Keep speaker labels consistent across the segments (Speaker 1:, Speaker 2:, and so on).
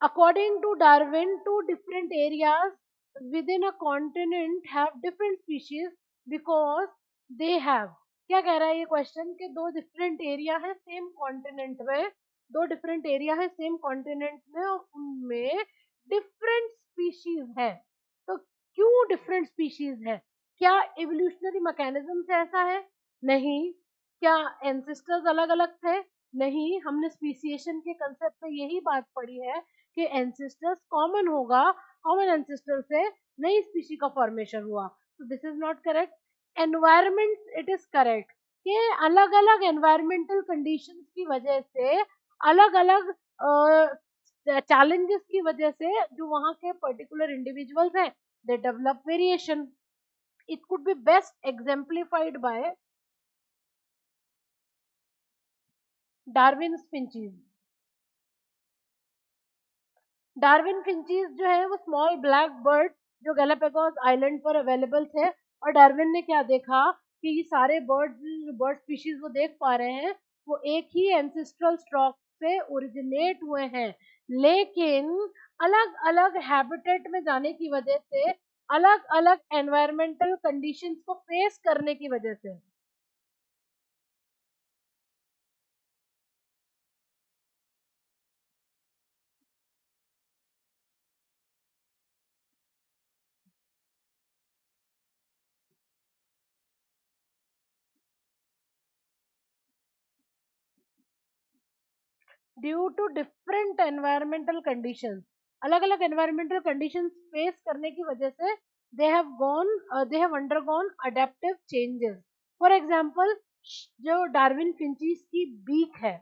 Speaker 1: According to Darwin, two different areas within a continent have different species because they have, क्या कह रहा है ये क्वेश्चन कि दो डिफरेंट एरिया है सेम कॉन्टिनेंट में, दो डिफरेंट एरिया है सेम कॉन्टिनेंट में और उनमें डिफरेंट स्पीशीज है। तो क्यों डिफरेंट स्पीशीज है? क्या एवोल्यूशनरी मैकेनिज्म से ऐसा है? नहीं। क्या एंसेस्टर्स अलग अलग थे? नहीं। हमने स्पीसिएशन के कंसेप्ट में यही बात पढ़ी है कि एंसेस्टर्स कॉमन होगा, कॉमन एंसेस्टर से नई स्पीशी का फॉर्मेशन हुआ। तो this is not correct. Environment it is correct कि अलग अलग एनवायरमेंटल कंडीशंस की वजह से, अलग अलग चैलेंजेस की वजह से जो वहां के पर्टिकुलर इंडिविजुअल्स हैं, they develop variation. It could be best exemplified by Darwin finches. Darwin finches जो है वो स्मॉल ब्लैक बर्ड जो गैलापागोस आइलैंड पर अवेलेबल थे, और डार्विन ने क्या देखा कि ये सारे बर्ड स्पीशीज वो देख पा रहे हैं वो एक ही एंसेस्ट्रल स्टॉक से ओरिजिनेट हुए हैं, लेकिन अलग अलग हैबिटेट में जाने की वजह से, अलग अलग एनवायरमेंटल कंडीशंस को फेस करने की वजह से। Due to different environmental conditions, अलग अलग एनवायरमेंटल कंडीशंस फेस करने की वजह से they have undergone adaptive changes. For example, जो डार्विन फिंचीज की बीक है,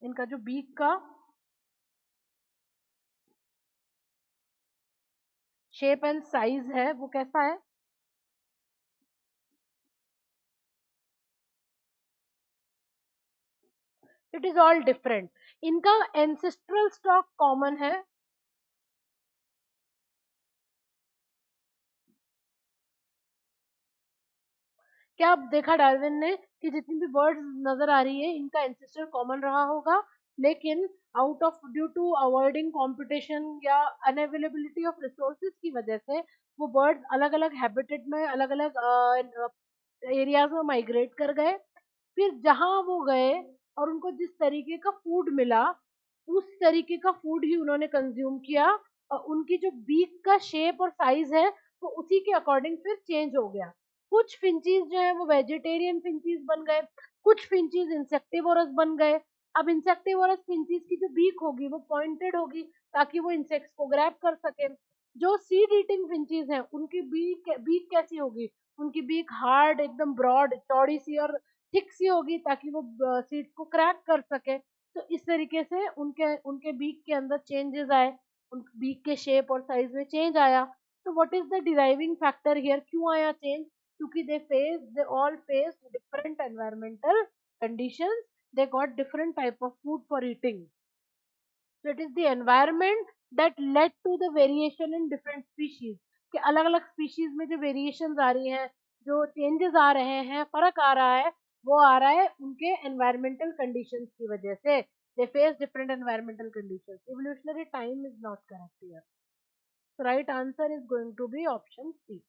Speaker 1: इनका जो बीक का शेप एंड साइज है वो कैसा है? It is all different. इनका एंसेस्ट्रल स्टॉक कॉमन है। क्या अब देखा डार्विन ने कि जितनी भी बर्ड्स नजर आ रही है इनका एंसेस्टर कॉमन रहा होगा, लेकिन out of due to avoiding competition या अनअवेलेबिलिटी ऑफ रिसोर्सेज की वजह से वो बर्ड्स अलग अलग हैबिटेट में, अलग अलग एरियाज में माइग्रेट कर गए। फिर जहां वो गए और उनको जिस तरीके का फूड मिला उस तरीके का फूड ही उन्होंने कंज्यूम किया, और उनकी जो बीक का शेप और साइज है वो उसी के अकॉर्डिंग फिर चेंज हो गया। कुछ फिंचीज जो है वो वेजिटेरियन फिंचीज बन गए, कुछ फिंचीज इंसेक्टिवोरस बन गए। अब इंसेक्टिवोरस फिंचीज की जो बीक होगी वो पॉइंटेड होगी ताकि वो इंसेक्ट्स को ग्रैब कर सके। जो सीड ईटिंग फिंचीज हैं उनकी बीक बीक कैसी होगी? उनकी बीक हार्ड, एकदम ब्रॉड, चौड़ी सी और थिक सी होगी ताकि वो सीड्स को क्रैक कर सके। तो इस तरीके से उनके उनके बीक के अंदर चेंजेस आए, उन बीक के शेप और साइज में चेंज आया। तो what is the deriving factor here? क्यों आया चेंज? क्योंकि they all faced different environmental conditions, they got different type of food for eating. So it is the environment that led to the variation in different species, कि अलग अलग species में जो variations आ रही हैं, जो चेंजेस आ रहे हैं, फर्क आ रहा है, वो आ रहा है उनके एनवायरमेंटल कंडीशंस की वजह से। They face different environmental conditions. Evolutionary time is not correct here. So right answer is going to be option C.